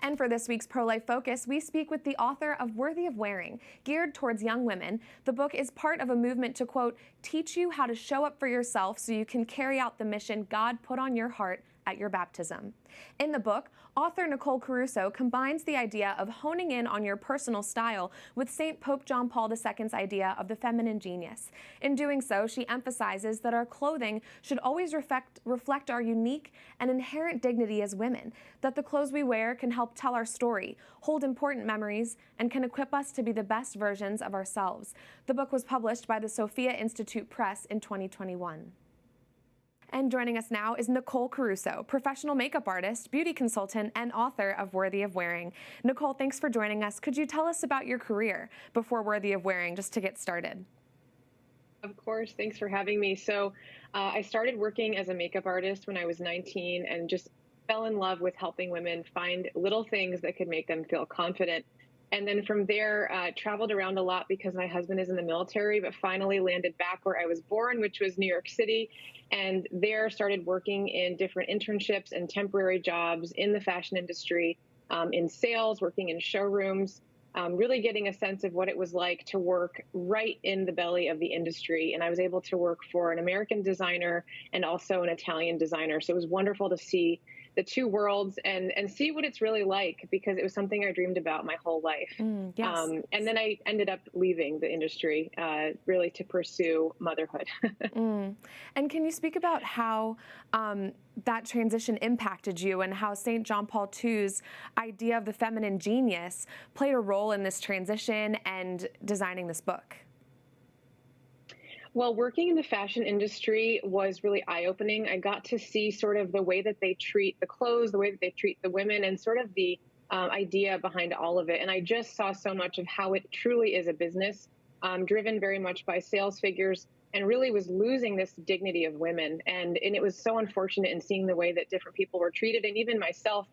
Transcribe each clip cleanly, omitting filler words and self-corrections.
And for this week's Pro-Life Focus, we speak with the author of Worthy of Wearing, geared towards young women. The book is part of a movement to, quote, teach you how to show up for yourself so you can carry out the mission God put on your heart at your baptism. In the book, author Nicole Caruso combines the idea of honing in on your personal style with St. Pope John Paul II's idea of the feminine genius. In doing so, she emphasizes that our clothing should always reflect our unique and inherent dignity as women, that the clothes we wear can help tell our story, hold important memories, and can equip us to be the best versions of ourselves. The book was published by the Sophia Institute Press in 2021. And joining us now is Nicole Caruso, professional makeup artist, beauty consultant, and author of Worthy of Wearing. Nicole, thanks for joining us. Could you tell us about your career before Worthy of Wearing, just to get started? Of course. Thanks for having me. So I started working as a makeup artist when I was 19 and just fell in love with helping women find little things that could make them feel confident. And then from there, traveled around a lot because my husband is in the military, but finally landed back where I was born, which was New York City. And there started working in different internships and temporary jobs in the fashion industry, in sales, working in showrooms, really getting a sense of what it was like to work right in the belly of the industry. And I was able to work for an American designer and also an Italian designer. So it was wonderful to see the two worlds and see what it's really like, because it was something I dreamed about my whole life. Yes. And then I ended up leaving the industry really to pursue motherhood. And can you speak about how that transition impacted you and how St. John Paul II's idea of the feminine genius played a role in this transition and designing this book? Well, working in the fashion industry was really eye-opening. I got to see sort of the way that they treat the clothes, the way that they treat the women, and sort of the idea behind all of it. And I just saw so much of how it truly is a business, driven very much by sales figures, and really was losing this dignity of women. And it was so unfortunate in seeing the way that different people were treated, and even myself,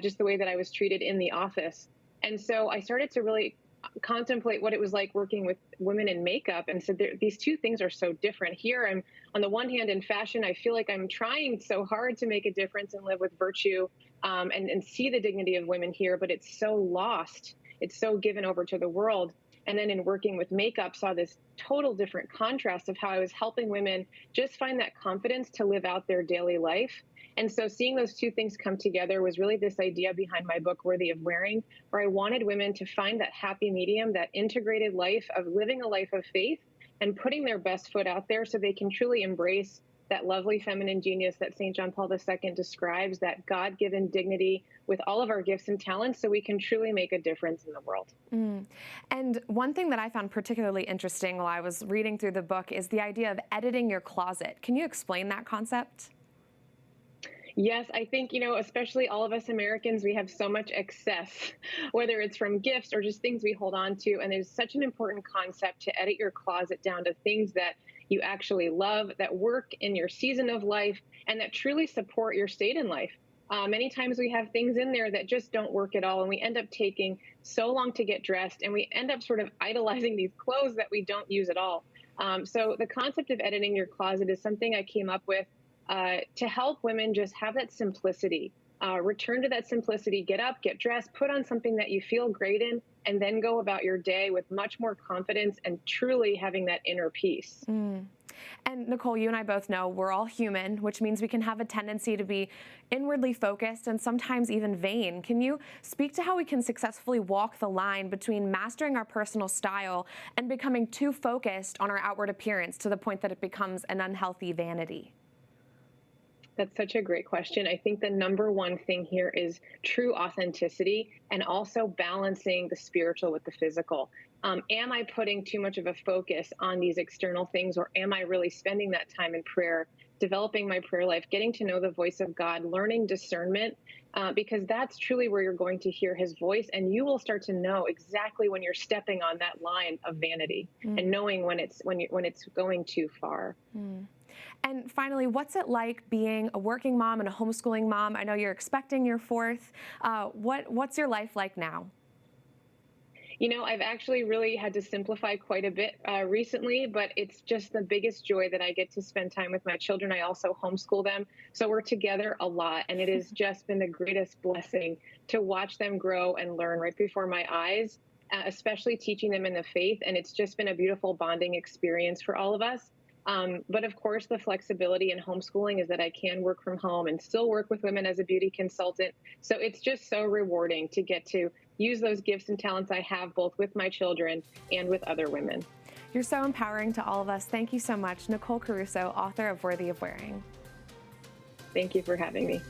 just the way that I was treated in the office. And so I started to really contemplate what it was like working with women in makeup, and said these two things are so different. Here, I'm on the one hand in fashion, I feel like I'm trying so hard to make a difference and live with virtue, and see the dignity of women here, but it's so lost. It's so given over to the world. And then in working with makeup, saw this total different contrast of how I was helping women just find that confidence to live out their daily life. And so seeing those two things come together was really this idea behind my book, Worthy of Wearing, where I wanted women to find that happy medium, that integrated life of living a life of faith and putting their best foot out there so they can truly embrace that lovely feminine genius that St. John Paul II describes, that God-given dignity with all of our gifts and talents, so we can truly make a difference in the world. And one thing that I found particularly interesting while I was reading through the book is the idea of editing your closet. Can you explain that concept? Yes, I think, especially all of us Americans, we have so much excess, whether it's from gifts or just things we hold on to. And it's such an important concept to edit your closet down to things that you actually love, that work in your season of life, and that truly support your state in life. Many times we have things in there that just don't work at all, and we end up taking so long to get dressed, and we end up sort of idolizing these clothes that we don't use at all. So the concept of editing your closet is something I came up with to help women just have that simplicity, return to that simplicity, get up, get dressed, put on something that you feel great in, and then go about your day with much more confidence and truly having that inner peace. And Nicole, you and I both know we're all human, which means we can have a tendency to be inwardly focused and sometimes even vain. Can you speak to how we can successfully walk the line between mastering our personal style and becoming too focused on our outward appearance to the point that it becomes an unhealthy vanity? That's such a great question. I think the number one thing here is true authenticity and also balancing the spiritual with the physical. Am I putting too much of a focus on these external things, or am I really spending that time in prayer, developing my prayer life, getting to know the voice of God, learning discernment, because that's truly where you're going to hear his voice, and you will start to know exactly when you're stepping on that line of vanity and knowing when it's going too far. And finally, what's it like being a working mom and a homeschooling mom? I know you're expecting your fourth. What's your life like now? I've actually really had to simplify quite a bit recently, but it's just the biggest joy that I get to spend time with my children. I also homeschool them, so we're together a lot, and it has just been the greatest blessing to watch them grow and learn right before my eyes, especially teaching them in the faith. And it's just been a beautiful bonding experience for all of us. But of course, the flexibility in homeschooling is that I can work from home and still work with women as a beauty consultant. So it's just so rewarding to get to use those gifts and talents I have both with my children and with other women. You're so empowering to all of us. Thank you so much, Nicole Caruso, author of Worthy of Wearing. Thank you for having me.